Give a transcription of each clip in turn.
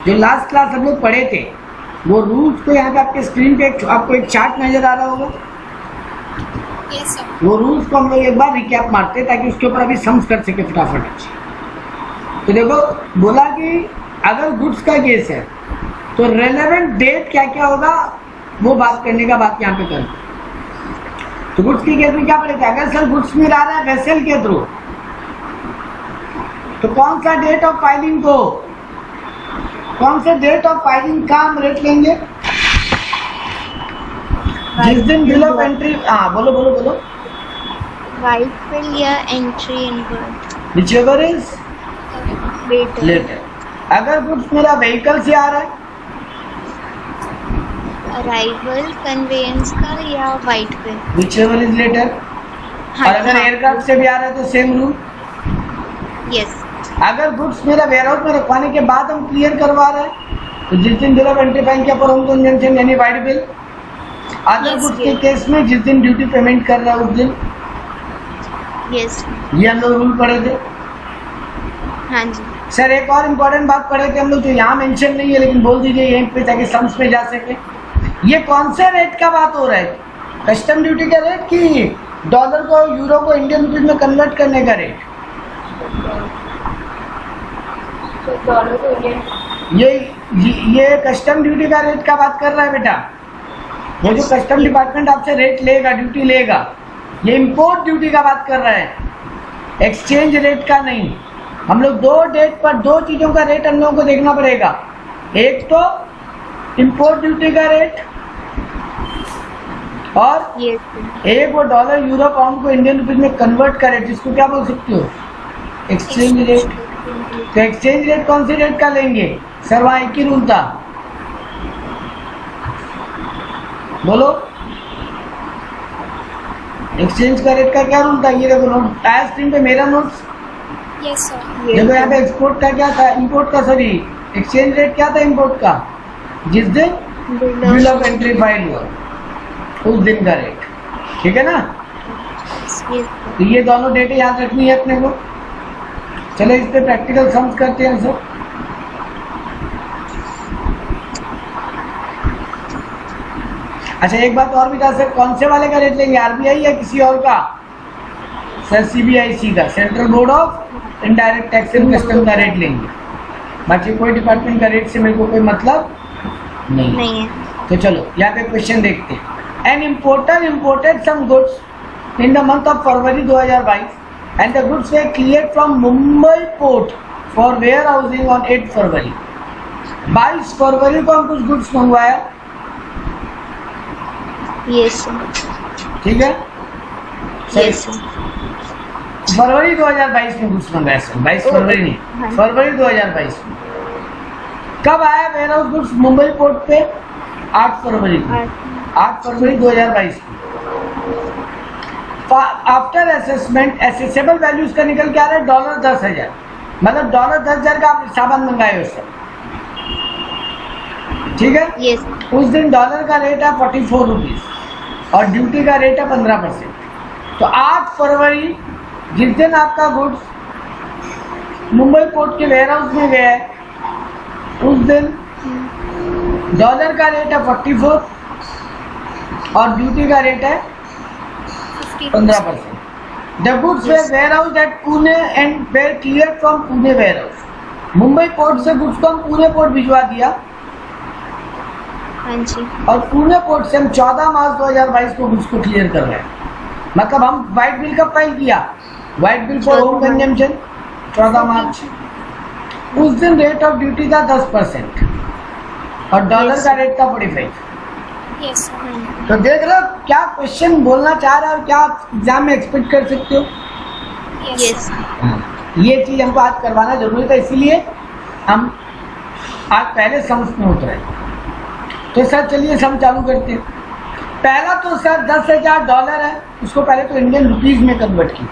जो last class हम लोग पढ़े थे वो रूल्स को यहाँ पे आपके स्क्रीन पे आपको एक चार्ट नजर आ रहा होगा। Yes sir. वो रूल्स को हम लोग एक बार रिकैप मारते हैं ताकि उसके ऊपर अभी सम्स कर सके फटाफट अच्छे। तो देखो बोला कि अगर गुड्स का केस है तो रेलेवेंट डेट क्या क्या होगा वो बात करने का बात यहाँ पे करें। तो गुड्स के केस में क्या पड़ेगा, अगर सर गुड्स में आ रहा है वेसल के थ्रू तो कौन सा डेट ऑफ फाइलिंग को, कौन से डेट ऑफ फाइलिंग का हम रेट लेंगे, जिस दिन बिल ऑफ एंट्री, हाँ बोलो बोलो बोलो, वाइट बिल या entry inward whichever is later. Later. अगर गुड्स मेरा व्हीकल से आ रहा है, अराइवल कन्वेंस का या white bill. Whichever is later. और अगर एयरक्राफ्ट से भी आ रहा है तो सेम रूल। यस। अगर गुड्स मेरा वेयरहाउस में रखवाने के बाद हम क्लियर करवा रहे हैं तो जिस दिन बिल ऑफ एंट्री फाइन किया पर होम कंजम्पशन यानी वाइट बिल। अदर गुड्स के केस में जिस दिन ड्यूटी पेमेंट कर रहा है उस दिन। यस। ये हम लोग रूल पढ़े थे। हाँ जी। सर एक और इम्पोर्टेंट बात पढ़े थे हम लोग जो यहाँ मेंशन नहीं है लेकिन बोल दीजिए यहीं पे ताकि सम्स में जा सके। ये कौन से रेट का बात हो रहा है, कस्टम ड्यूटी का रेट कि डॉलर को यूरो को इंडियन रुपीज में कन्वर्ट करने का रेट? ये कस्टम ड्यूटी का रेट का बात कर रहा है बेटा। वो जो कस्टम डिपार्टमेंट आपसे रेट लेगा, ड्यूटी लेगा, ये इंपोर्ट ड्यूटी का बात कर रहा है, एक्सचेंज रेट का नहीं। हम लोग दो डेट पर दो चीजों का रेट हम लोगों को देखना पड़ेगा, एक तो इंपोर्ट ड्यूटी का रेट और एक वो डॉलर यूरो पाउंड को इंडियन रुपीज में कन्वर्ट का रेट, जिसको क्या बोल सकते हो, एक्सचेंज रेट। तो एक्सचेंज रेट कौन से रेट का लेंगे सर, वहाँ एक ही रूल था, बोलो एक्सचेंज का रेट का क्या रूल था। ये देखो नोट आया स्क्रीन पे मेरा नोट्स। Yes sir. देखो यहाँ पे एक्सपोर्ट का क्या था, इंपोर्ट का, सॉरी एक्सचेंज रेट क्या था इंपोर्ट का, जिस दिन बिल ऑफ एंट्री फाइल हुआ उस दिन का रेट, ठीक है ना। तो ये दोनों डेटें याद रखनी है अपने को। चलो इस पे प्रैक्टिकल सम्स करते हैं सर। अच्छा एक बात और भी था सर, कौन से वाले का रेट लेंगे, आरबीआई या किसी और का? सर सीबीआईसी का, central board of indirect tax and custom का रेट लेंगे। बाकी कोई डिपार्टमेंट का रेट से मेरे को कोई मतलब नहीं है। तो चलो यहाँ पे क्वेश्चन देखते हैं। An importer imported some goods in the month of February 2022 and the goods were cleared from Mumbai port for warehousing on 8 February. 22 फरवरी को हम कुछ गुड्स मंगवाया, यस ठीक है, यस फरवरी 2022 में गुड्स मंगाया सर, 22 फरवरी नहीं, फरवरी 2022 में। कब आया warehouse goods Mumbai port पे? 8 फरवरी को, 8 फरवरी 2022 को। आफ्टर असेसमेंट एसेसेबल वैल्यूज का निकल के आ रहा है $10,000, मतलब $10,000 का आप सामान मंगाए हो सर, ठीक है। यस। उस दिन डॉलर का रेट है 44 रुपीज और ड्यूटी का रेट है 15%। तो 8 फरवरी जिस दिन आपका गुड्स मुंबई पोर्ट के वेयर हाउस में गया है उस दिन डॉलर का रेट है 44 और ड्यूटी का रेट है 15%। The goods were warehouse at Pune and were clear from Pune warehouse. Mumbai port से गुड्स को हम पुणे पोर्ट भिजवा दिया, हाँ जी, और पुणे पोर्ट से हम 14 मार्च 2022 को गुड्स को क्लियर कर रहे हैं। मतलब हम व्हाइट बिल कब फाइल किया, white bill for home consumption 14 मार्च। उस दिन रेट ऑफ ड्यूटी था 10% और डॉलर का रेट था 45। Yes sir. तो देख रहे हो क्या क्वेश्चन बोलना चाह रहा है और क्या एग्जाम में एक्सपेक्ट कर सकते हो। यस ये चीज हमको आज करवाना जरूरी था, इसीलिए हम आज पहले सम्स में उतरे। तो सर चलिए सम चालू करते हैं। पहला तो सर $10,000 है, उसको पहले तो इंडियन रुपीज में कन्वर्ट की,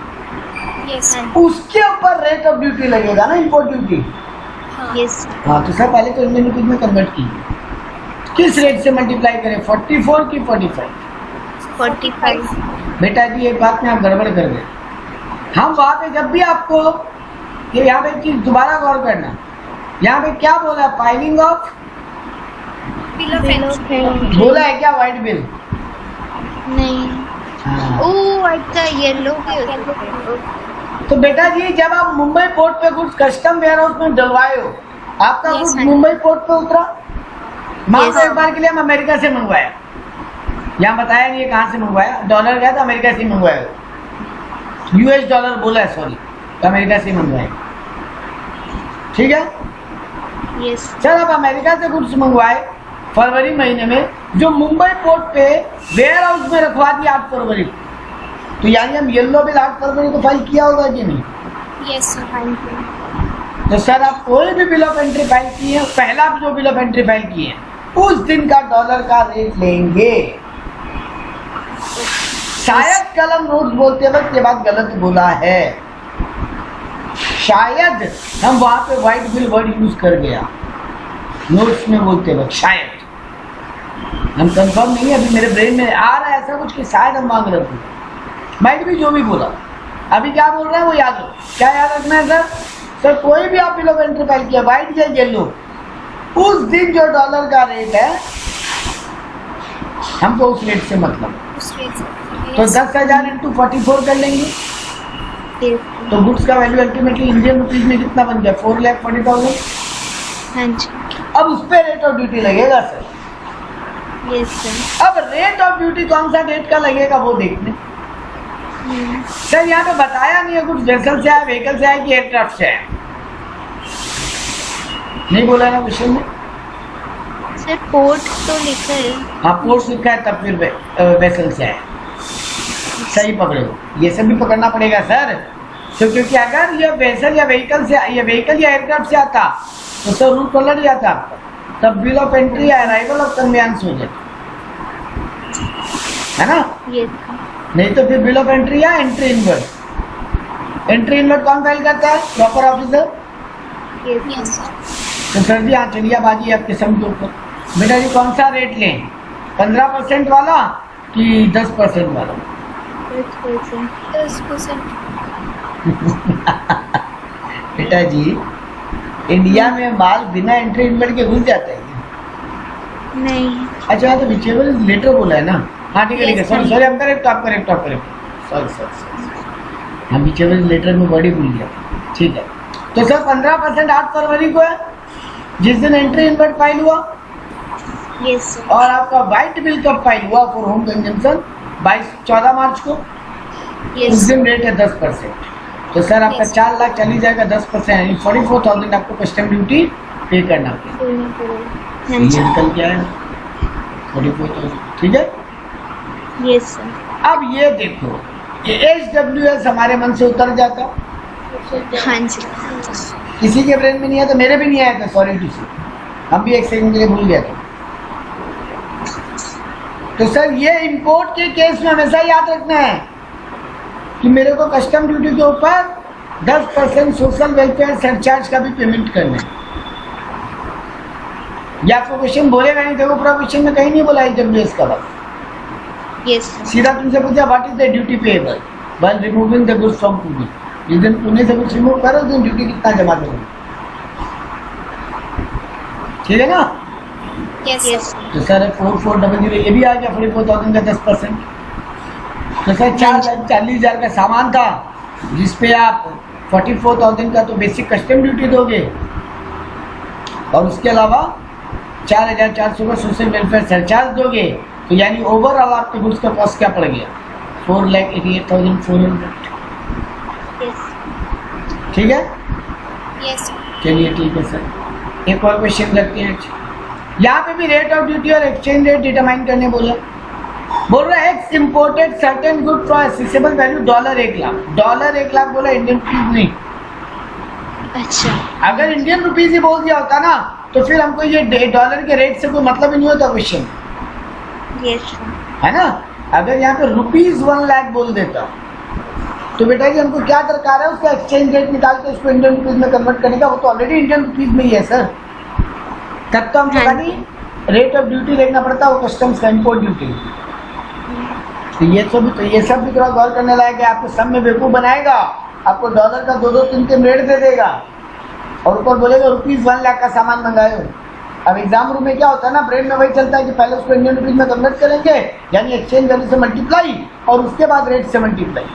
यस उसके ऊपर रेट ऑफ ड्यूटी लगेगा ना, इंपोर्ट ड्यूटी। यस। हाँ तो सर पहले तो इंडियन रुपीज में कन्वर्ट की, किस रेट से मल्टीप्लाई करें, 44 की 45? 45। बेटा जी एक बात में आप गड़बड़ कर गए। हम वहाँ पे जब भी आपको, ये यहाँ पे एक चीज दोबारा गौर करना, यहाँ पे क्या बोला? Filing of bill of bill of entry entry बोला है क्या? White bill. नहीं। ओ अच्छा येलो भी हो सकता है। तो बेटा जी जब आप मुंबई पोर्ट पे गुड्स कस्टम वेयर हाउस में डलवाए हो, आपका Yes, goods sir. Mumbai port पे उतरा, मान लो Yes. एक बार के लिए हम अमेरिका से मंगवाया, यहाँ बताया नहीं है कहाँ से मंगवाया, डॉलर गया तो अमेरिका से ही मंगवाया, यूएस डॉलर बोला है सॉरी, तो अमेरिका से ही मंगवाया, ठीक है। यस सर आप अमेरिका से गुड्स मंगवाए फरवरी महीने में, जो मुंबई पोर्ट पे वेयर हाउस में रखवा दिया 8 फरवरी को, तो यानी हम येलो बिल 8 फरवरी को फाइल किया होगा कि नहीं? Yes sir. हाँ जी। तो सर आप कोई भी बिल ऑफ एंट्री फाइल किए हैं, पहला जो बिल ऑफ एंट्री फाइल किए हैं उस दिन का डॉलर का रेट लेंगे। शायद कलम नोट्स बोलते वक्त ये बात गलत बोला है, शायद हम वहां पे व्हाइट बिल वर्ड यूज कर गया नोट्स में बोलते वक्त, शायद हम कंफर्म नहीं है, अभी मेरे ब्रेन में आ रहा है ऐसा कुछ कि शायद हम मांग रहे थे, माइट भी जो भी बोला, अभी क्या बोल रहे हैं वो याद हो। क्या याद रखना है सर? सर कोई भी आप बिल ऑफ एंट्री फाइल किया व्हाइट या येलो, उस दिन जो डॉलर का रेट है हमको उस रेट से मतलब, उस रेट से तो 10,000 इंटू 44 कर लेंगे, यस तो गुड्स का वैल्यू अल्टीमेटली इंडियन रुपीज में कितना बन गया? 4,40,000। हाँ जी। अब उस पर रेट ऑफ ड्यूटी लगेगा सर। Yes sir. अब रेट ऑफ ड्यूटी कौन सा डेट का लगेगा वो देखने। सर यहाँ पे बताया नहीं है कुछ वेसल से आया, व्हीकल से आया कि एयरक्राफ्ट से आया, नहीं बोला ना क्वेश्चन में। सर पोर्ट तो लिखा है। हाँ पोर्ट लिखा है तब फिर वेसल से आया, सही पकड़े हो, ये सब भी पकड़ना पड़ेगा सर। तो क्योंकि अगर ये वेसल या व्हीकल से, ये व्हीकल या एयरक्राफ्ट से आता तो सर रूट पलट जाता आपका, तब बिल ऑफ एंट्री या अराइवल ऑफ कन्वेंस हो जाता है ना, यस नहीं तो फिर बिल ऑफ एंट्री या एंट्री इनवर्ट। एंट्री इनवर्ट कौन फाइल करता है? Proper officer. Yes yes sir. तो सर जी हाँ चलिए बाजी आपके सम के ऊपर, बेटा जी कौन सा रेट लें, 15% वाला कि 10% वाला? 10%। बेटा जी इंडिया में माल बिना एंट्री इनवर्ट के घुस जाता है। नहीं। अच्छा हाँ तो विचेबल लेटर बोला है ना, हाँ ठीक है ठीक है, Yes, सॉरी sir. सॉरी हम करेक्ट आप करेक्ट आप करेक्ट, सॉरी सॉरी हम विचेबल लेटर में बड़ी भूल गया, ठीक है। तो सर 15% 8 फरवरी को है जिस दिन एंट्री इनवर्ट फाइल हुआ, यस सर। और आपका व्हाइट बिल कब फाइल हुआ फॉर होम कंजम्पशन? 14 मार्च को, उस यस दिन रेट है 10%। तो सर आपका Yes. 4 लाख चली जाएगा 10%, यानी 44,000 आपको कस्टम ड्यूटी पे करना पड़ेगा। हाँ ये जी। निकल के आया 44,000, ठीक है। Yes sir. अब ये देखो ये HWS हमारे मन से उतर जाता, हाँ जी। किसी के ब्रेन में नहीं आया, तो मेरे भी नहीं आया था, सॉरी टू से, हम भी एक सेकंड के लिए भूल गया था। तो सर ये इंपोर्ट के केस में हमेशा याद रखना है कि मेरे को कस्टम ड्यूटी के ऊपर 10% सोशल वेलफेयर सरचार्ज का भी पेमेंट करना है। या आपको क्वेश्चन बोलेगा नहीं, देखो पूरा क्वेश्चन में कहीं नहीं बोला HWS का बात, यस सर। सीधा तुमसे पूछा what is the duty payable while removing the goods from Pune. जिस दिन पुणे से कुछ रिमूव करो उस दिन ड्यूटी कितना जमा करोगे, ठीक है ना। Yes yes sir. तो सर 4400 ये भी आ गया 44,000 का 10%। तो सर 4,40,000 का सामान था जिसपे आप 44,000 का तो बेसिक कस्टम ड्यूटी दोगे, और उसके अलावा 4,400 का सोशल वेलफेयर सरचार्ज दोगे, तो यानी ओवरऑल आपके गुड्स का कॉस्ट क्या पड़ गया? 4,88,400, यस ठीक है। Yes sir. चलिए ठीक है सर, एक और क्वेश्चन करते हैं। यहाँ पे भी रेट ऑफ ड्यूटी और एक्सचेंज रेट डिटरमाइन करने बोला, बोल रहा है x imported certain good for accessible value $1,00,000। $1,00,000 बोला, इंडियन रुपीज नहीं। अच्छा। अगर इंडियन रुपीज ही बोल दिया होता ना तो फिर हमको ये डॉलर के रेट से कोई मतलब ही नहीं होता क्वेश्चन, यस सर। है ना। अगर यहाँ पे रुपीज 1 लाख बोल देता तो बेटा जी हमको क्या दरकार है उसका एक्सचेंज रेट निकाल के उसको इंडियन रुपीज में कन्वर्ट करने का, वो तो ऑलरेडी इंडियन रुपीज में ही है सर। तब तो हमको खाली रेट ऑफ ड्यूटी देखना पड़ता है, वो कस्टम्स का इम्पोर्ट ड्यूटी। तो ये सब भी थोड़ा गौर करने लायक है, आपको सब में बेवकूफ़ बनाएगा, आपको डॉलर का 2-2, 3-3 रेट दे देगा, और ऊपर बोलेगा ₹1 लाख का सामान मंगाए हो। अब एग्जाम रूम में क्या होता है ना, ब्रेन में वही चलता है कि पहले उसको इंडियन रुपीज में कन्वर्ट करेंगे, यानी एक्सचेंज वैल्यू से मल्टीप्लाई, और उसके बाद रेट से मल्टीप्लाई,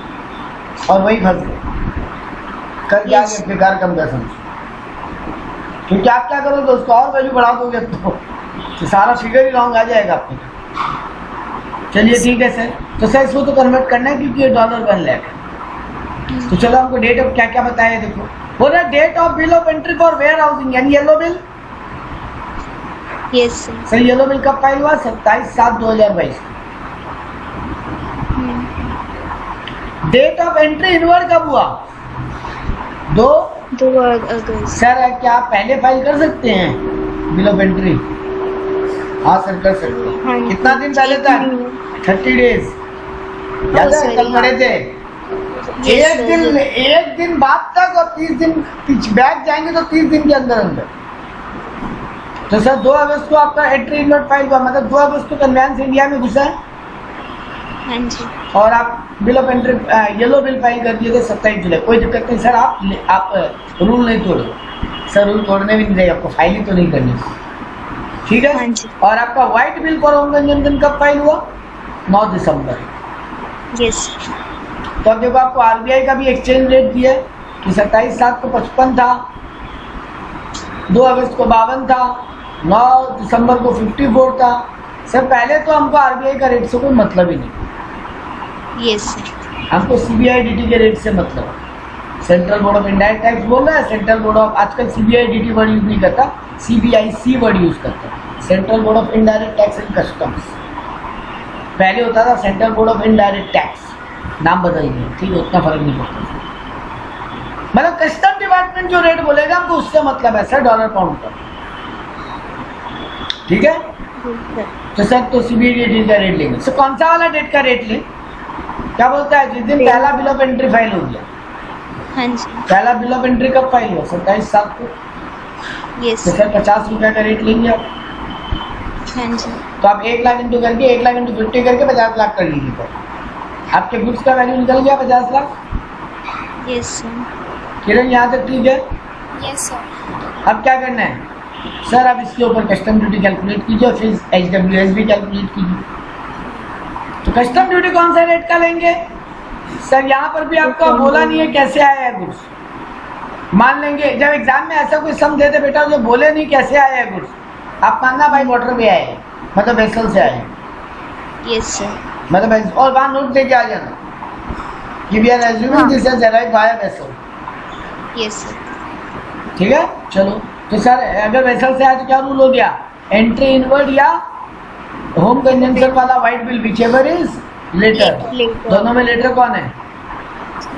और वही फंस गए। कर क्या Yes. बेकार कम कर समझो, क्योंकि आप क्या करोगे, उसको और वैल्यू बढ़ा दोगे तो सारा फिगर ही रॉन्ग आ जाएगा आपको। चलिए ठीक है सर, तो सर इसको तो कन्वर्ट करना है क्योंकि ये $1 लाख है। तो चलो हमको डेट ऑफ क्या क्या बताया, देखो बोल रहा date of bill of entry for warehousing, यानी yellow bill. Yes sir. Sir yellow bill कब फाइल हुआ, 27/7/2022। डेट ऑफ एंट्री इनवर्ड कब हुआ, 2 अगस्त। सर क्या आप पहले फाइल कर सकते हैं बिल ऑफ एंट्री? हाँ सर कर सकते हैं। हाँ, कितना दिन पहले तक? 30 डेज। याद है सर, कल पढ़े थे। Yes, एक दिन बाद तक, और 30 दिन बैक जाएंगे तो 30 दिन के अंदर अंदर। तो सर 2 अगस्त को आपका एंट्री इनवर्ड फाइल हुआ, मतलब 2 अगस्त को कन्वेंस इंडिया में घुसा है, हाँ जी। और आप bill of entry yellow bill file कर दिए थे 27 जुलाई। कोई दिक्कत नहीं सर, आप रूल नहीं तोड़ो सर, रूल तोड़ने भी नहीं देगा आपको, फाइल ही तो नहीं करनी, ठीक है। हाँ जी। और आपका white bill for home consumption कब फाइल हुआ, 9 दिसंबर। यस। तो अब देखो आपको आरबीआई का भी एक्सचेंज रेट दिया है कि 27/7 को 55 था, 2 अगस्त को 52 था, 9 दिसंबर को 54 था। सर पहले तो हमको आरबीआई का रेट से कोई मतलब ही नहीं, यस। हमको सीबीआईडीटी के रेट से मतलब है। Central board of indirect tax बोल रहा है, सेंट्रल बोर्ड ऑफ, आजकल सीबीआईडीटी वर्ड यूज नहीं करता, सीबीआईसी वर्ड यूज करता है, central board of indirect tax and customs. पहले होता था central board of indirect tax, नाम बदल दिया, ठीक है, उतना फर्क नहीं पड़ता। मतलब कस्टम डिपार्टमेंट जो रेट बोलेगा हमको उससे मतलब है सर, डॉलर पाउंड का, ठीक है। तो सर तो सीबीआईडीटी का रेट लेंगे। सर कौन सा वाला डेट का रेट ले, क्या बोलता है, जिस दिन पहला बिल ऑफ एंट्री फाइल हो गया। हाँ जी। पहला बिल ऑफ एंट्री कब फाइल हुआ, 27/7 को। यस। तो सर 50 रुपया का रेट लेंगे आप। हाँ जी। तो आप 1 लाख इंटू करके, 1 लाख इंटू 50 करके 50 लाख कर लीजिए, तो आपके गुड्स का वैल्यू निकल गया 50 लाख। Yes sir. किरण यहाँ तक ठीक है। Yes, sir. अब क्या करना है सर, अब इसके ऊपर कस्टम ड्यूटी कैलकुलेट कीजिए और फिर HWS भी कैलकुलेट कीजिए। तो कस्टम ड्यूटी कौन सा रेट का लेंगे सर, यहाँ पर भी आपका बोला नहीं है कैसे आया है गुड्स। मान लेंगे जब एग्जाम में ऐसा कोई सम देते बेटा जो बोले नहीं कैसे आया है गुड्स, आप मानना भाई वाटर पे आए हैं, मतलब वेसल से आए हैं, यस सर। मतलब, और वहाँ नोट दे के आ जाना कि we are assuming this has arrived by vessel, yes sir. ठीक है। चलो तो सर अगर वेसल से आए तो क्या रूल हो गया, एंट्री इनवर्ड या होम कंजम्पशन वाला white bill whichever is later, Later. दोनों में लेटर कौन है।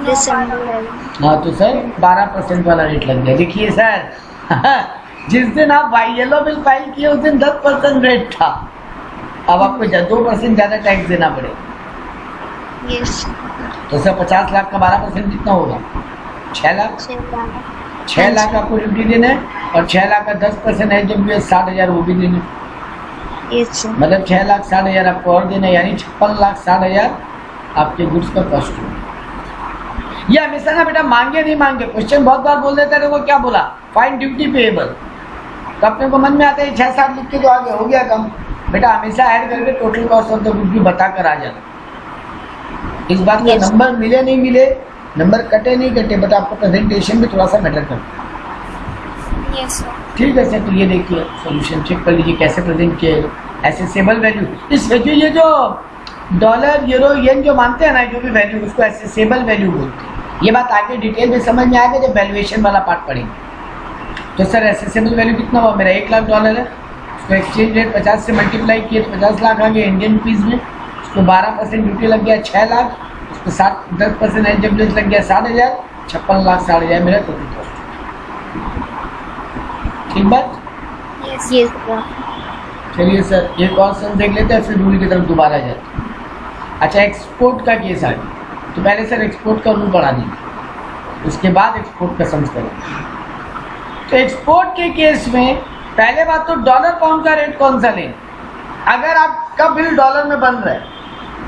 दिसंबर। हाँ तो सर 12% वाला रेट लग गया। देखिए सर जिस दिन आप येलो बिल फाइल किए उस दिन 10% रेट था, अब आपको 2% ज्यादा टैक्स देना पड़ेगा। यस। तो सर 50 लाख का 12% कितना होगा, 6 लाख। 6 लाख आपको ड्यूटी देना है, और 6 लाख का 10% है जब 60,000 वो भी देने, यस सर। मतलब 6,60,000 आपको और देना, यानी 56,60,000 आपके गुड्स का कॉस्ट होगा। ये हमेशा ना बेटा मांगे नहीं मांगे, क्वेश्चन बहुत बार बोल देता है, देखो क्या बोला, फाइंड ड्यूटी पेएबल, तो अपने को मन में आता है 6-7 लिख के तो आगे हो गया कम। बेटा हमेशा ऐड करके total cost of the good भी बता कर आ जाना। इस बात का Yes. नंबर मिले नहीं मिले, नंबर कटे नहीं कटे, बट आपको प्रेजेंटेशन में थोड़ा सा मैटर करता है, Yes, sir. ठीक है सर। तो ये देखिए सॉल्यूशन चेक कर लीजिए कैसे प्रेजेंट किए, एसेसेबल वैल्यू, इस वैल्यू ये जो डॉलर यूरो येन जो मानते हैं ना, जो भी वैल्यू उसको एसेसेबल वैल्यू बोलते हैं। ये बात आगे डिटेल में समझ में आएगा जब वैल्यूएशन वाला पार्ट पढ़ेंगे। तो सर एसेसेबल वैल्यू कितना हुआ, मेरा 1 लाख डॉलर है, उसको एक्सचेंज रेट 50 से मल्टीप्लाई किए तो 50 लाख आ गया इंडियन रुपीज़ में, उसको 12% ड्यूटी लग गया 6 लाख, उसको 10% HWS लग गया 60,000, 56,60,000 मेरा टोटल कॉस्ट। ठीक बात। Yes. Yes sir. चलिए सर एक और सम देख लेते हैं फिर रूल की तरफ दोबारा जाते हैं। अच्छा एक्सपोर्ट का केस आ गया, तो पहले सर एक्सपोर्ट का रूल पढ़ा दीजिए, उसके बाद एक्सपोर्ट का सम करेंगे। तो एक्सपोर्ट के केस में पहले बात तो डॉलर पाउंड का रेट कौन सा लें, अगर आपका बिल डॉलर में बन रहा है।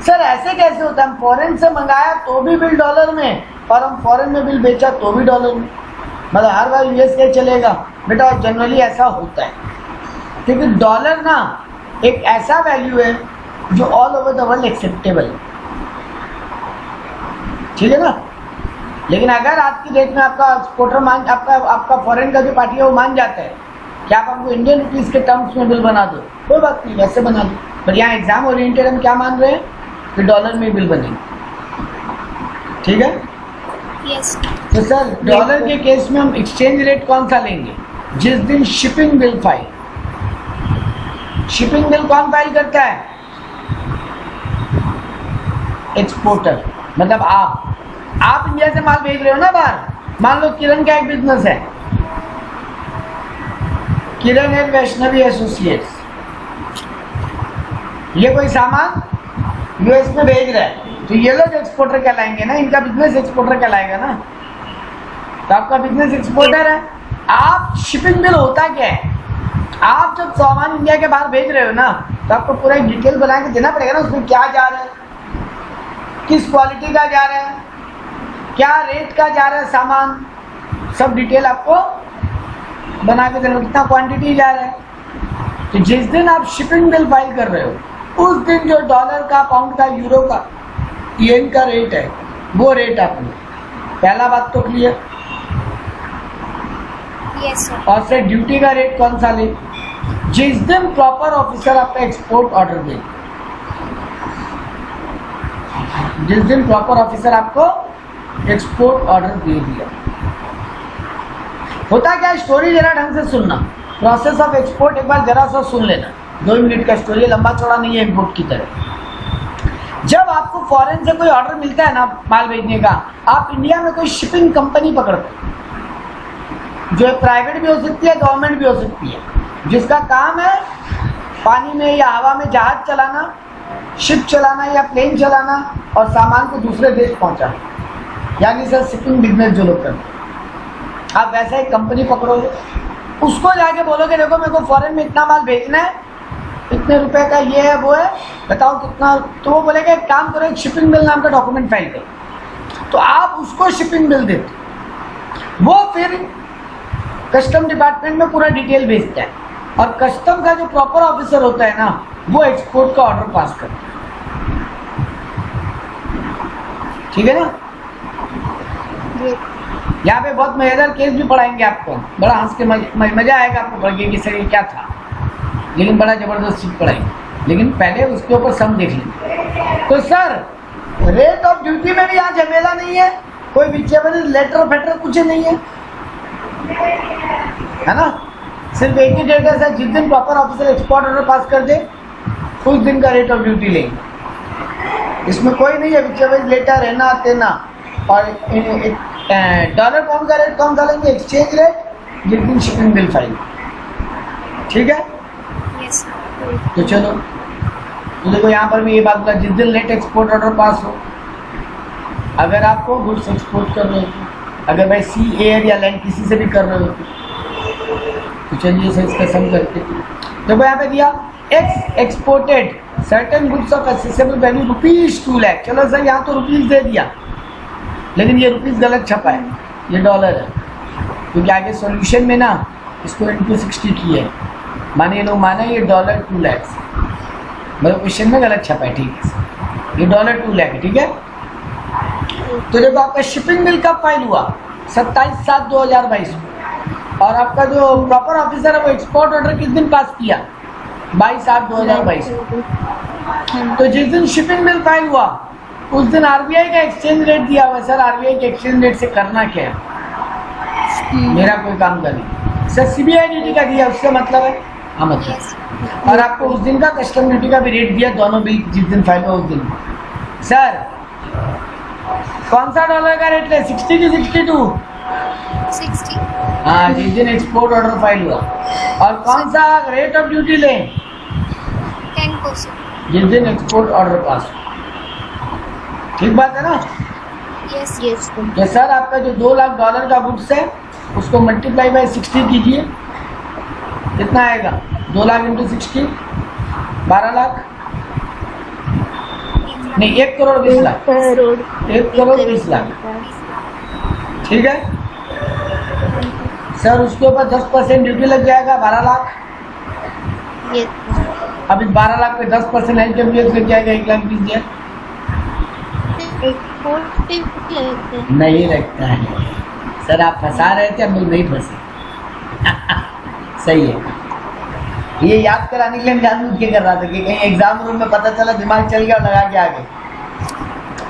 सर ऐसे कैसे होता है, हम फॉरेन से मंगाया तो भी बिल डॉलर में, और हम फॉरेन में बिल बेचा तो भी डॉलर में। मतलब हर बार यूएस का चलेगा बेटा, जनरली ऐसा होता है क्योंकि डॉलर ना एक ऐसा वैल्यू है जो all over the world acceptable है, ठीक है ना। लेकिन अगर आज की डेट में आपका एक्सपोर्टर मान आपका फॉरेन का जो पार्टी है वो मान जाता है कि आप हमको इंडियन रुपीज के टर्म्स में बिल बना दो, कोई बात नहीं, वैसे बना दो। पर यहाँ एग्जाम ओरिएंटेड हम क्या मान रहे हैं कि डॉलर में बिल बनेंगे, ठीक है। Yes. तो सर डॉलर के केस में हम एक्सचेंज रेट कौन सा लेंगे? जिस दिन shipping bill file, shipping bill कौन फाइल करता है? एक्सपोर्टर, मतलब आप इंडिया से माल भेज रहे हो ना बाहर। मान लो किरण का एक बिजनेस है, किरण एंड वैष्णवी एसोसिएट्स, ये कोई सामान यूएस में भेज रहा है, तो ये लोग एक्सपोर्टर कहलाएंगे ना, इनका बिजनेस एक्सपोर्टर कहलाएगा ना। तो आपका बिजनेस एक्सपोर्टर है। आप शिपिंग बिल होता क्या है? आप जब सामान इंडिया के बाहर भेज रहे हो ना, तो आपको पूरा एक डिटेल बना के देना पड़ेगा ना, उसमें क्या जा रहा है, किस क्वालिटी का जा रहा है, क्या रेट का जा रहा है सामान, सब डिटेल आपको बना के देना, कितना क्वांटिटी जा रहा है। तो जिस दिन आप शिपिंग बिल फाइल कर रहे हो उस दिन जो डॉलर का, पाउंड का, यूरो का, येन का रेट है वो रेट आपने, पहला बात तो क्लियर। Yes, sir. और फिर ड्यूटी का रेट कौन सा ले? जिस दिन प्रॉपर ऑफिसर आपका एक्सपोर्ट ऑर्डर दे, जिस दिन प्रॉपर ऑफिसर आपको एक्सपोर्ट ऑर्डर दे दिया। होता क्या, स्टोरी जरा ढंग से सुनना, प्रोसेस ऑफ एक्सपोर्ट एक बार जरा सा सुन लेना, 2 मिनट का स्टोरी, लंबा चौड़ा नहीं है इम्पोर्ट की तरह। जब आपको फॉरेन से कोई ऑर्डर मिलता है ना माल भेजने का, आप इंडिया में कोई शिपिंग कंपनी पकड़ते हैं, जो प्राइवेट भी हो सकती है, गवर्नमेंट भी हो सकती है, जिसका काम है पानी में या हवा में जहाज चलाना, शिप चलाना या प्लेन चलाना और सामान को दूसरे देश पहुंचाना, यानी सर शिपिंग बिजनेस जो लोग करते हैं। आप वैसा एक कंपनी पकड़ोगे, उसको जाके बोलोगे देखो मेरे को फॉरेन में इतना माल भेजना है, इतने रुपए का ये है वो है, बताओ कितना। तो वो बोलेगा एक काम करो, एक शिपिंग बिल नाम का डॉक्यूमेंट फाइल करो। तो आप उसको शिपिंग बिल देते, वो फिर कस्टम डिपार्टमेंट में पूरा डिटेल भेजता है, और कस्टम का जो प्रॉपर ऑफिसर होता है ना, वो एक्सपोर्ट का ऑर्डर पास करता है, ठीक है ना। यहाँ पे बहुत मजेदार केस भी पढ़ाएंगे आपको, बड़ा हंस के मजा आएगा आपको पढ़ के कि सर ये क्या था, लेकिन बड़ा जबरदस्त चीज पढ़ाएंगे। लेकिन पहले उसके ऊपर सम देख लेंगे। तो सर रेट ऑफ ड्यूटी में भी यहाँ झमेला नहीं है, कोई विचेबल लेटर फेटर कुछ नहीं है ना। सिर्फ एक ही डेट है सर, जिस दिन proper officer export order pass कर दे उस दिन का रेट ऑफ ड्यूटी लेंगे। इसमें कोई नहीं है विचेबल लेटर है ना तेना। और डॉलर पाउंड का रेट कौन सा लेंगे? एक्सचेंज रेट जिस दिन शिपिंग बिल फाइल, ठीक है। Yes, sir. तो चलो, तो देखो यहाँ पर भी ये बात बोला, जिस दिन लेट एक्सपोर्ट ऑर्डर पास हो, अगर आपको गुड्स एक्सपोर्ट कर रहे हो, अगर भाई सी एयर या लैंड किसी से भी कर रहे हो, तो चलिए सर इसका सम करके देखो यहाँ पे दिया x exported certain goods of accessible value ₹2 lakh. चलो सर यहाँ तो रुपीज दे दिया, लेकिन ये रुपीज गलत छपा है, ये डॉलर है, क्योंकि आगे सॉल्यूशन में ना इसको into 60 किया है, माने लोग माने ये $2 लाख, मतलब क्वेश्चन में गलत छपा है, ठीक है, ये $2 लाख है, ठीक है। तो देखो आपका शिपिंग बिल कब फाइल हुआ? 27/7/2022 को, और आपका जो प्रॉपर ऑफिसर है वो एक्सपोर्ट ऑर्डर किस दिन पास किया? 22/8/2022 को। तो जिस दिन शिपिंग बिल फाइल हुआ उस दिन आरबीआई का एक्सचेंज रेट दिया हुआ है। सर आरबीआई के एक्सचेंज रेट से करना क्या है? मेरा कोई काम का नहीं। सर सीबीआई ड्यूटी का दिया, उसका मतलब है हाँ मतलब Yes. और आपको उस दिन का कस्टम ड्यूटी का भी रेट दिया, दोनों बिल जिस दिन फाइल हुआ उस दिन। सर कौन सा डॉलर का रेट है? 60 की 62? 60. हाँ, जिस दिन एक्सपोर्ट ऑर्डर फाइल हुआ। और कौन सा रेट ऑफ ड्यूटी लें? 10%. जिस दिन एक्सपोर्ट ऑर्डर पास हो। ठीक बात है ना? Yes. Yes. तो सर आपका जो $2 लाख का गुड्स है उसको मल्टीप्लाई बाय 60 कीजिए, कितना आएगा? 2 लाख इंटू 60 12 लाख नहीं 1 करोड़ 20 लाख, 1 करोड़ 20 लाख, ठीक है। सर उसके ऊपर 10% ड्यूटी लग जाएगा 12 लाख। Yes, sir. अभी 12 लाख पे 10% HWS लग जाएगा 1 लाख 20,000। एक्सपोर्ट पे भी लगते हैं। नहीं लगता है सर, आप फंसा रहे थे, हम लोग नहीं फंसे। सही है, ये याद कराने के लिए हम जानबूझ के कर रहा था कि कहीं एग्जाम रूम में पता चला दिमाग चल गया और लगा के आ गए।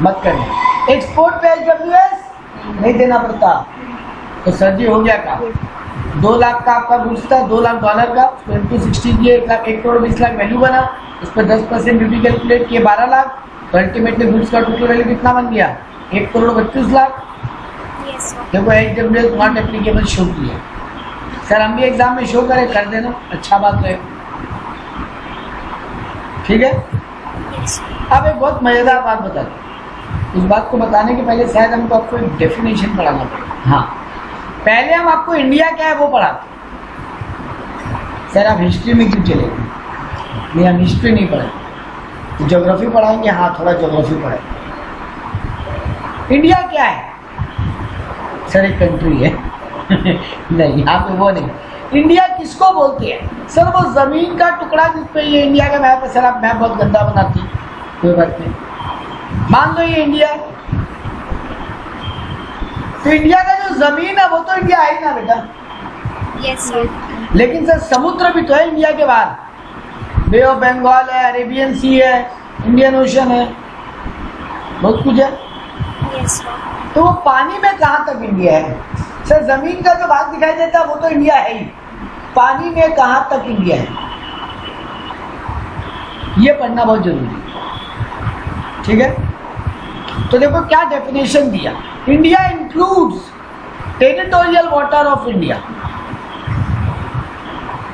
मत करना। एक्सपोर्ट पे HWS नहीं देना पड़ता। तो सर जी हो गया काम। 2 लाख का आपका गुड्स था, $2 लाख का, 2016 की 1 करोड़ 20 लाख वैल्यू बना, उस पर 10% ड्यूटी कैलकुलेट किए 12 लाख, तो अल्टीमेटली गुड्स का टोटल वैल्यू कितना बन गया? 1 करोड़ 32 लाख। Yes, sir. देखो HWS नॉट एप्लीकेबल शो किया। सर हम भी एग्जाम में शो करें, कर देना, अच्छा बात है। ठीक है। Yes, sir. अब एक बहुत मजेदार बात बता दूं। इस बात को बताने के पहले शायद हमको आपको एक डेफिनेशन पढ़ाना पड़ेगा। हाँ, पहले हम आपको इंडिया क्या है वो पढ़ाते। सर आप हिस्ट्री में क्यों चले गए? नहीं, हम हिस्ट्री नहीं पढ़ाएंगे, ज्योग्राफी पढ़ाएंगे। हाँ, थोड़ा ज्योग्राफी पढ़ाएंगे। इंडिया क्या है? सर एक कंट्री है। नहीं, यहाँ पे वो नहीं। इंडिया किसको बोलते हैं? सर वो जमीन का टुकड़ा जिसपे ये इंडिया का मैप है। सर आप मैप बहुत गंदा बनाती, कोई बात नहीं, मान लो ये इंडिया है। तो इंडिया का जो जमीन है वो तो इंडिया है ही ना बेटा। Yes, sir. लेकिन सर समुद्र भी तो है इंडिया के बाहर। बे ऑफ बंगाल है, अरेबियन सी है, इंडियन ओशन है, बहुत कुछ है। Yes, sir. तो वो पानी में कहाँ तक इंडिया है? सर जमीन का जो भाग दिखाई देता है वो तो इंडिया है ही, पानी में कहाँ तक इंडिया है ये पढ़ना बहुत जरूरी है। ठीक है। तो देखो क्या डेफिनेशन दिया। India includes territorial water of India.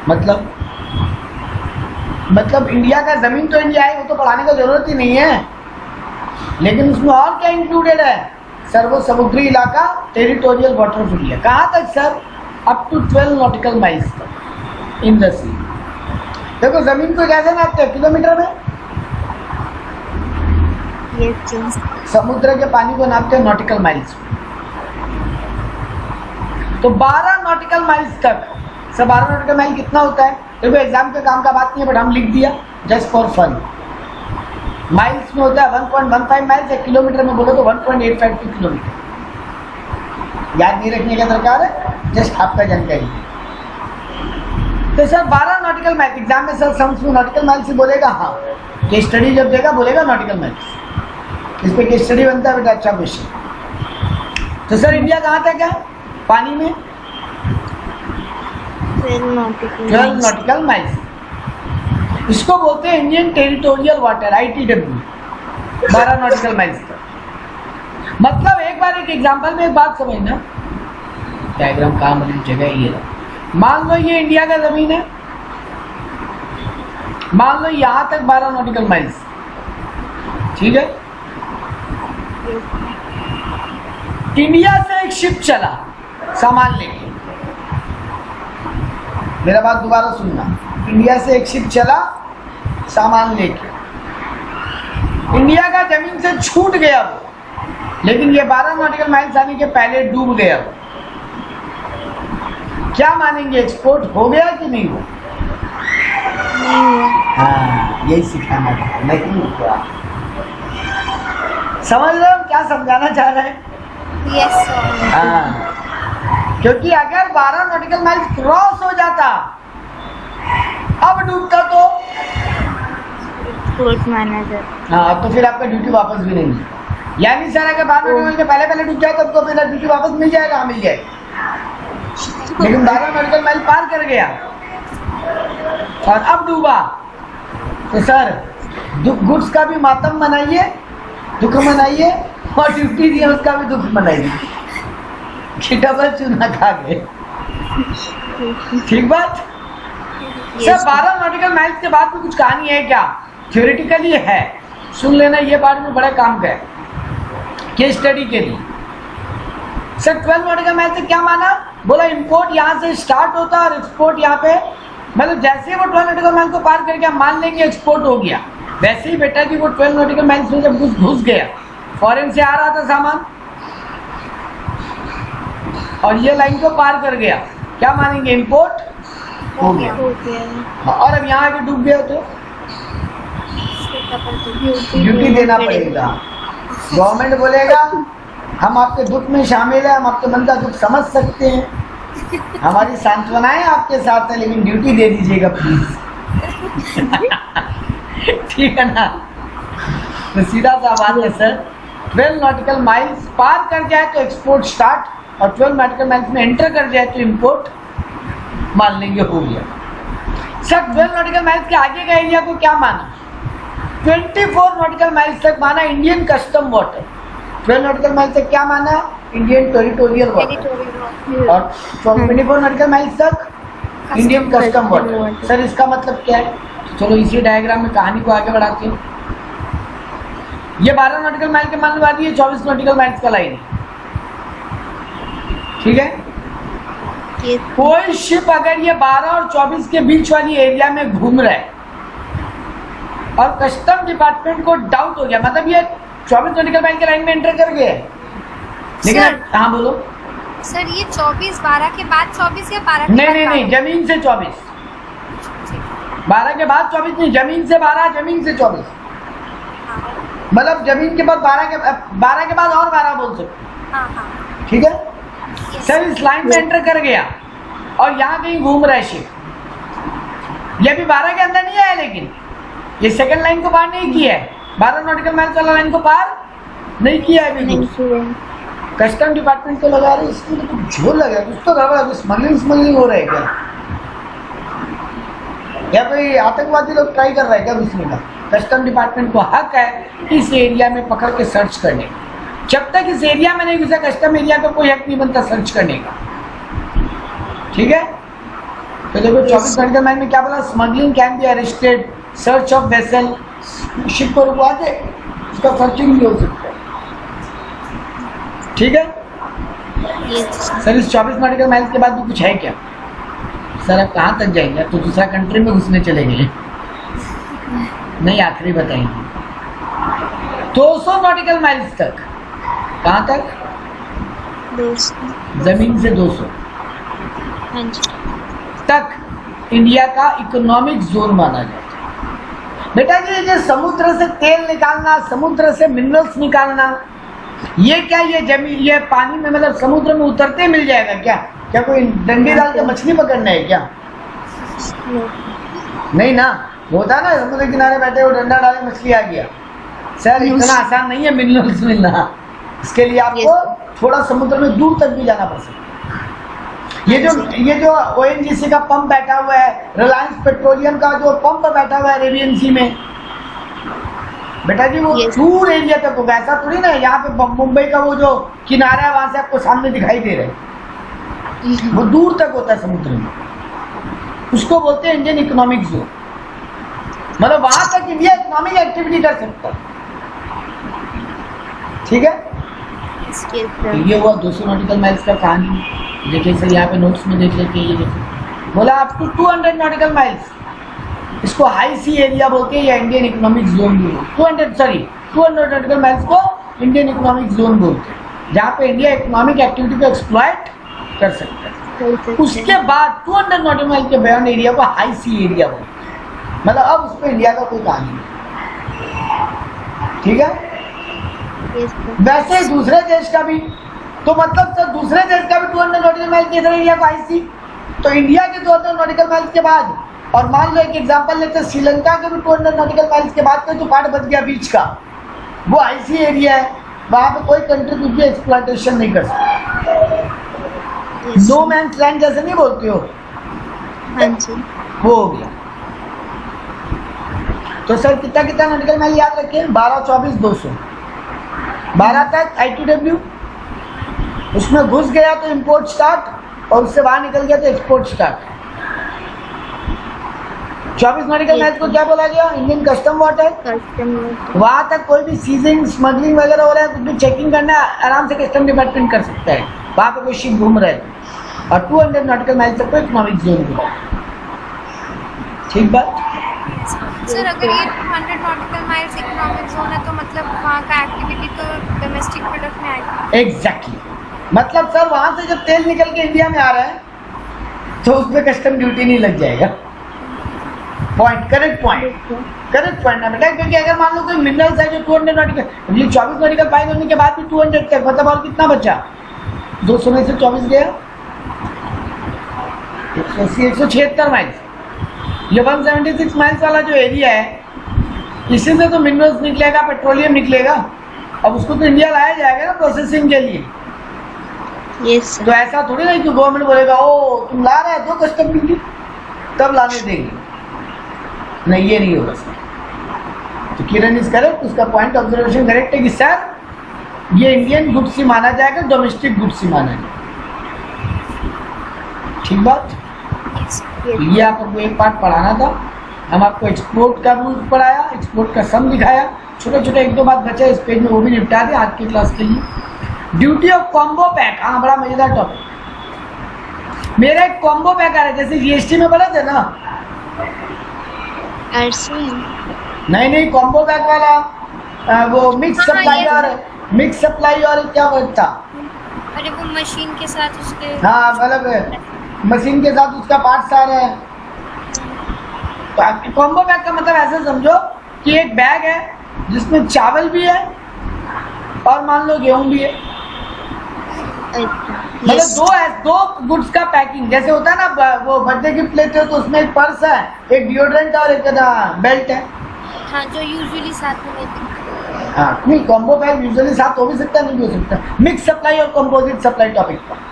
मतलब इंडिया का जमीन तो इंडिया है, वो तो पढ़ाने का जरूरत ही नहीं है। लेकिन उसमें और क्या इंक्लूडेड है? सर वो समुद्री इलाका, टेरिटोरियल वाटर ऑफ इंडिया। कहाँ तक sir? Up to 12 nautical miles तक इन द सी। देखो जमीन को कैसे नापते हैं? किलोमीटर में। Yes, sir. समुद्र के पानी को नापते हैं नॉटिकल माइल्स। तो 12 नॉटिकल माइल्स तक। सर 12 नॉटिकल माइल कितना होता है? देखो एग्जाम के काम का बात नहीं है, बट हम लिख दिया जस्ट फॉर फन। माइल्स में होता है 1.15 माइल्स। एक किलोमीटर में बोलो तो 1.852 किलोमीटर। याद नहीं रखने का दरकार है, जस्ट आपका जानकारी। तो सर 12 नॉटिकल माइल एग्जाम में सर सम्स में नॉटिकल माइल से बोलेगा। हाँ, केस स्टडी जब देगा बोलेगा नॉटिकल माइल्स। इस पे केस स्टडी बनता है बेटा, अच्छा क्वेश्चन। तो सर इंडिया कहाँ तक है पानी में? 12 nautical 12 miles. Nautical miles. इसको बोलते हैं Indian territorial water, ITW। 12 nautical miles तक। मतलब एक बार एक एग्जांपल में एक बात समझना, डायग्राम काम वाली जगह ये है। मान लो ये इंडिया का जमीन है, मान लो यहां तक 12 नॉटिकल माइल्स। ठीक है। इंडिया से एक शिप चला सामान लेके। मेरा बात दोबारा सुनना। इंडिया से एक शिप चला सामान लेके। इंडिया का जमीन से छूट गया वो, लेकिन ये 12 नॉटिकल माइल्स आने के पहले डूब गया वो। क्या मानेंगे? एक्सपोर्ट हो गया कि नहीं हुआ? हाँ, यही सिखाना था, नहीं हुआ। समझ रहे हो क्या समझाना चाह रहे हैं? Yes, sir. हाँ, क्योंकि अगर 12 नॉटिकल माइल्स क्रॉस हो जाता, अब डूबता तो Export manager. हाँ, तो फिर आपका ड्यूटी वापस भी नहीं मिलेगा। यानी सर अगर 12 नॉटिकल माइल के पहले डूब जाए तो आपको मेरा ड्यूटी वापस मिल जाएगा? हाँ, मिल जाएगा। लेकिन 12 नॉटिकल माइल पार कर गया और अब डूबा, तो सर गुड्स का भी मातम मनाइए, दुख मनाइए, और ड्यूटी दी है उसका भी दुख मनाइए कि डबल चूना खा गए। ठीक बात। सर 12 नॉटिकल माइल्स के बाद भी कुछ कहानी है क्या? थ्योरेटिकली है, सुन लेना, ये बाद में बड़ा काम का है केस स्टडी के लिए। सर 12 नॉटिकल माइल से क्या माना? बोला इंपोर्ट यहाँ से स्टार्ट होता है और एक्सपोर्ट यहाँ पे, मतलब जैसे ही वो 12 नॉटिकल माइल को पार कर गया मान लेंगे एक्सपोर्ट हो गया। वैसे ही बेटा कि वो 12 नॉटिकल माइल्स में जब घुस गया, फॉरेन से आ रहा था सामान और ये लाइन को पार कर गया, क्या मानेंगे, इंपोर्ट हो गया। हो गया। हाँ, और अब यहाँ आके डूब गया तो ड्यूटी देना पड़ेगा। गवर्नमेंट बोलेगा हम आपके दुख में शामिल है, हम आपके मन का दुख समझ सकते हैं, हमारी सांत्वनाएं आपके साथ है, लेकिन ड्यूटी दे दीजिएगा प्लीज। ठीक है ना। तो सीधा सा बात है सर, 12 नॉटिकल माइल्स पार कर जाए तो एक्सपोर्ट स्टार्ट, और 12 नॉटिकल माइल्स में एंटर कर जाए तो इंपोर्ट मान लेंगे हो गया। सर 12 नॉटिकल माइल्स के आगे का एरिया को क्या माना, 24 नॉटिकल माइल्स तक माना Indian custom water. 12 nautical miles तक क्या माना, इंडियन टेरिटोरियल वाटर, और 24 नॉटिकल माइल्स तक इंडियन कस्टम वाटर। सर इसका मतलब क्या है, चलो इसी डायग्राम में कहानी को आगे बढ़ाते हैं। ये 12 नॉटिकल माइल के मान वाली है, 24 नॉटिकल माइल्स का लाइन है, ठीक है। कोई शिप अगर ये 12 और 24 के बीच वाली एरिया में घूम रहा है और कस्टम डिपार्टमेंट को डाउट हो गया, मतलब ये 24 नॉटिकल माइल के लाइन में एंटर कर गया है, लेकिन हाँ बोलो सर ये 24 12 के बाद 24 या 12 के नहीं, जमीन से 24, 12 के बाद 24 नहीं, जमीन से 12, जमीन से 24, मतलब जमीन के बाद 12 के बाद और 12 बोल सकते, हाँ। ठीक है। सर इस लाइन में एंटर कर गया और यहाँ कहीं घूम रहा है शिप, ये भी 12 के अंदर नहीं आया, लेकिन ये सेकंड लाइन को पार नहीं किया है, 12 नॉटिकल माइल्स वाला लाइन को पार नहीं किया है अभी कुछ। कस्टम डिपार्टमेंट को लगा रहे इसमें तो कुछ झोल लग रहा है, कुछ तो गड़बड़ है, स्मगलिंग हो रहा है क्या, या कोई आतंकवादी लोग ट्राई कर रहे हैं क्या घुसने का। कस्टम डिपार्टमेंट को हक है इस एरिया में पकड़ के सर्च करने, जब तक इस एरिया में नहीं घुसा कस्टम एरिया का कोई हक नहीं बनता सर्च करने का, ठीक है। तो देखो 24 नॉटिकल माइल में क्या बोला, smuggling can be arrested, search of vessel, ship को रुकवा के उसका सर्चिंग भी हो सकता है, ठीक है। सर इस 24 नॉटिकल माइल्स के बाद भी कुछ है क्या, सर अब कहाँ तक जाएंगे, तो दूसरा कंट्री में घुसने चले गए, नहीं आखिरी बताएंगे। 200 नॉटिकल माइल्स तक, कहाँ तक, 200 जमीन से 200 तक इंडिया का इकोनॉमिक जोन माना जाता है। बेटा जी ये समुद्र से तेल निकालना, समुद्र से मिनरल्स निकालना, ये क्या, ये जमीन, ये पानी में मतलब समुद्र में उतरते मिल जाएगा क्या, क्या कोई डंडी डाल के मछली पकड़ना है क्या, नहीं ना, होता ना समुद्र किनारे बैठे हो डंडा डाले मछली आ गया। सर इतना आसान नहीं है मिनरल्स मिलना, इसके लिए आपको थोड़ा समुद्र में दूर तक भी जाना पड़ सकता है। ये जो ONGC का पंप बैठा हुआ है, रिलायंस पेट्रोलियम का जो पंप बैठा हुआ है अरेबियन सी में, बेटा जी वो दूर एरिया तक होगा, ऐसा थोड़ी ना यहाँ पे मुंबई का वो जो किनारा है वहां से आपको सामने दिखाई दे रहा है, वो दूर तक होता है समुद्र में, उसको बोलते हैं इंडियन इकोनॉमिक जोन, मतलब वहां तक इंडिया इकोनॉमिक एक्टिविटी कर सकता है, ठीक है। ये हुआ 200 नॉटिकल माइल्स का कहानी। देखिए सर यहाँ पे नोट्स में देख लेते हैं, ये देखिए बोला अप टू 200 नॉटिकल माइल्स, इसको हाई सी एरिया बोलते हैं या इंडियन इकोनॉमिक जोन भी बोलते हैं। 200 नॉटिकल माइल्स को इंडियन इकोनॉमिक जोन बोलते हैं, जहाँ पे इंडिया इकोनॉमिक एक्टिविटी को एक्सप्लॉइट कर सकता है। उसके बाद 200 नॉटिकल माइल के बियॉन्ड एरिया को हाई सी एरिया बोलते हैं, मतलब अब उस पर इंडिया का कोई कहानी नहीं, ठीक है। वैसे ही दूसरे देश का भी, तो मतलब सर दूसरे देश का भी 200 नॉटिकल माइल के इधर एरिया को आईसी, तो इंडिया के 200 नॉटिकल माइल्स के बाद, और मान लो एक एग्जांपल लेते हैं श्रीलंका के भी 200 नॉटिकल माइल्स के बाद का जो पार्ट बच गया बीच का, वो आईसी एरिया है, वहां पे कोई कंट्री कुछ भी एक्सप्लॉइटेशन नहीं कर सकती, नो मैन्स लैंड जैसे नहीं बोलते हो, हाँ जी, वो हो गया। तो सर कितना कितना नॉटिकल माइल याद रखें, 12, 24, 200, 12 तक ITW, उसमें घुस गया तो इंपोर्ट स्टार्ट, और उससे बाहर निकल गया तो एक्सपोर्ट स्टार्ट। 24 नॉटिकल माइल्स को क्या बोला गया, इंडियन कस्टम वाटर, वहां तक कोई भी सीजिंग स्मगलिंग वगैरह हो रहा है, कुछ भी चेकिंग करना आराम से कस्टम डिपार्टमेंट कर सकता है, वहां पे कोई शिप घूम रहा है। और 200 नॉटिकल माइल्स तक को इकोनॉमिक जोन बोला, ठीक बात। सर अगर ये 200 नॉटिकल माइल्स इकोनॉमिक जोन है तो मतलब वहाँ का एक्टिविटी तो डोमेस्टिक प्रोडक्ट में आएगा। एग्जैक्टली, मतलब सर वहां से जब तेल निकल के इंडिया में आ रहा है तो उसमें कस्टम ड्यूटी नहीं लग जाएगा। पॉइंट, करेक्ट पॉइंट ना बेटा, क्योंकि अगर मान लो कोई मिनरल्स है जो 200 नॉटिकल, 24 नॉटिकल माइल होने के बाद भी 200 तक, मतलब और कितना बचा, 200 में से 24 गया, 176 माइल्स। ये 176 माइल्स वाला जो एरिया है, इसी से तो मिनरल्स निकलेगा, पेट्रोलियम निकलेगा। अब उसको तो इंडिया लाया जाएगा ना प्रोसेसिंग के लिए। यस तो ऐसा थोड़ी ना कि गवर्नमेंट बोलेगा ओ तुम ला रहे हो दो कस्टम ड्यूटी तब लाने देंगे, नहीं ये नहीं होगा सर। तो किरण इज करेक्ट, उसका पॉइंट ऑब्जर्वेशन करेक्ट है कि सर ये इंडियन गुड्स ही माना जाएगा, डोमेस्टिक गुड्स ही माना जाएगा। ठीक बात। ये आपको एक पार्ट पढ़ाना था, हम आपको एक्सपोर्ट का रूल पढ़ाया, एक्सपोर्ट का सम दिखाया, छोटे छोटे एक दो बात बचा इस पेज में, वो भी निपटा दिया आज की क्लास के लिए। ड्यूटी ऑफ कॉम्बो पैक, हाँ बड़ा मजेदार टॉपिक। मेरा एक कॉम्बो पैक आ रहा है, जैसे जीएसटी में बोला था ना, नहीं कॉम्बो पैक वाला वो मिक्स सप्लाई और क्या वर्ड था, अरे वो मशीन के साथ उसके, हाँ मतलब मशीन के साथ उसका पार्ट्स आ रहे हैं। तो कॉम्बो पैक का मतलब ऐसे समझो कि एक बैग है जिसमें चावल भी है और मान लो गेहूं भी है, मतलब दो गुड्स का पैकिंग। जैसे होता है ना वो बर्थडे गिफ्ट लेते हो तो उसमें एक पर्स है, एक डिओड्रेंट और एक बेल्ट है, हाँ जो यूजुअली साथ में लेते हैं। हाँ नहीं कॉम्बो पैक यूजुअली साथ हो भी सकता है, नहीं भी हो सकता। मिक्स सप्लाई और कंपोजिट सप्लाई टॉपिक पर।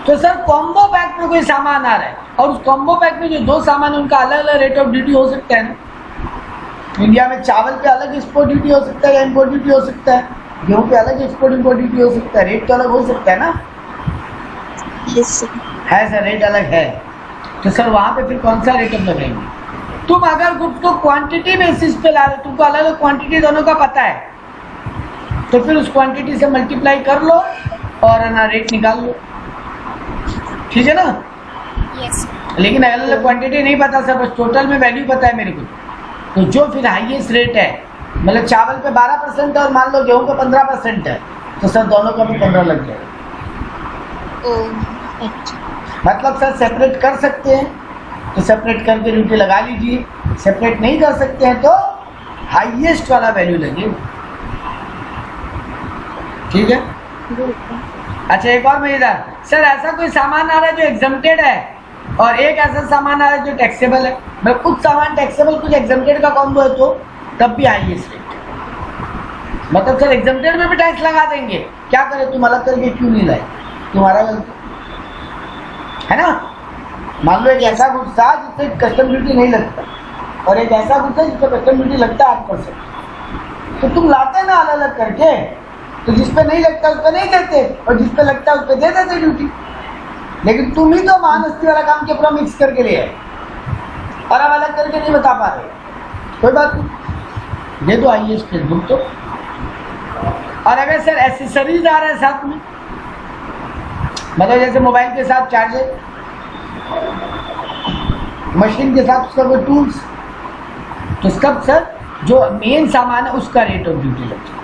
तो सर कॉम्बो पैक में कोई सामान आ रहा है और उस कॉम्बो पैक में जो दो सामान है उनका अलग अलग रेट ऑफ ड्यूटी हो सकता है ना। इंडिया में चावल पे अलग एक्सपोर्ट ड्यूटी हो सकता है या इम्पोर्ट ड्यूटी हो सकता है, गेहूं पे अलग एक्सपोर्ट इम्पोर्ट ड्यूटी हो सकता है, रेट तो अलग हो सकता है ना। है सर, रेट अलग है। तो सर वहां पे फिर कौन सा रेट ऑफ लगाएंगे? तुम अगर गुड्स को क्वांटिटी बेसिस पे ला रहे हो, तुमको अलग अलग क्वांटिटी दोनों का पता है, तो फिर उस क्वांटिटी से मल्टीप्लाई कर लो और ना रेट निकाल लो, ठीक है ना। यस। लेकिन अलग अलग क्वांटिटी नहीं पता सर, बस टोटल में वैल्यू पता है मेरे को। तो जो फिर हाईएस्ट रेट है, मतलब चावल पे 12% है और मान लो गेहूं पे 15% है, तो सर दोनों का भी 15 लग जाएगा। मतलब सर सेपरेट कर सकते हैं तो सेपरेट करके ड्यूटी लगा लीजिए, सेपरेट नहीं कर सकते हैं तो हाईएस्ट वाला वैल्यू लगेगा, ठीक है। अच्छा एक और मजेदार, सर ऐसा कोई सामान आ रहा है जो एग्जम्प्टेड है और एक ऐसा सामान आ रहा है जो टैक्सेबल है, मतलब कुछ सामान टैक्सेबल कुछ एग्जम्प्टेड का कॉम्बो है तो तब भी हाईएस्ट रेट। मतलब सर एग्जम्प्टेड में भी टैक्स लगा देंगे, क्या करें तुम अलग करके क्यों नहीं लाए, तुम्हारा गलती है ना। मान लो एक ऐसा गुड्स था जिससे कस्टम ड्यूटी नहीं लगता और एक ऐसा गुड्स है जिससे कस्टम ड्यूटी लगता है 8%, तो तुम लाते ना अलग अलग करके, तो जिस पे नहीं लगता उस पे नहीं देते और जिस पे लगता है उस पे दे देते ड्यूटी। लेकिन तुम ही तो महानस्ती वाला काम के पूरा मिक्स करके ले आए और अब अलग करके नहीं बता पा रहे, कोई बात नहीं, दे दो हाईएस्ट रेट बुक तो। और अगर सर एसेसरीज आ रहा है साथ में, मतलब जैसे मोबाइल के साथ चार्जर, मशीन के साथ उसका कोई टूल्स, तो उसका सर जो मेन सामान है उसका रेट ऑफ ड्यूटी लगता है।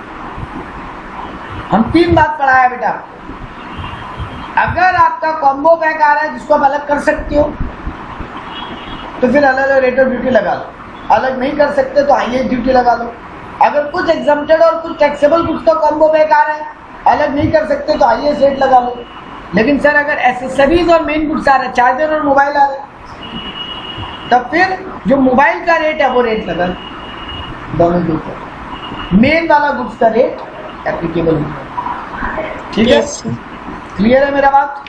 हम 3 बात पढ़ाया बेटा। अगर आपका कॉम्बो पैक आ रहा है जिसको आप अलग कर सकते हो तो फिर अलग अलग रेट ऑफ ड्यूटी लगा लो, अलग नहीं कर सकते तो हाईएस्ट ड्यूटी लगा लो। अगर कुछ एग्जम्प्टेड और कुछ टैक्सेबल कुछ का कॉम्बो पैक आ रहा है, अलग नहीं कर सकते तो हाईएस्ट रेट लगा लो। लेकिन सर अगर एसेसरीज और मेन गुड्स आ रहा है, चार्जर और मोबाइल आ रहा है, तब फिर जो मोबाइल का रेट है वो रेट लगा दोनों के ऊपर, मेन वाला गुड्स का रेट एप्लीकेबल होगा, ठीक है। क्लियर है मेरा बात?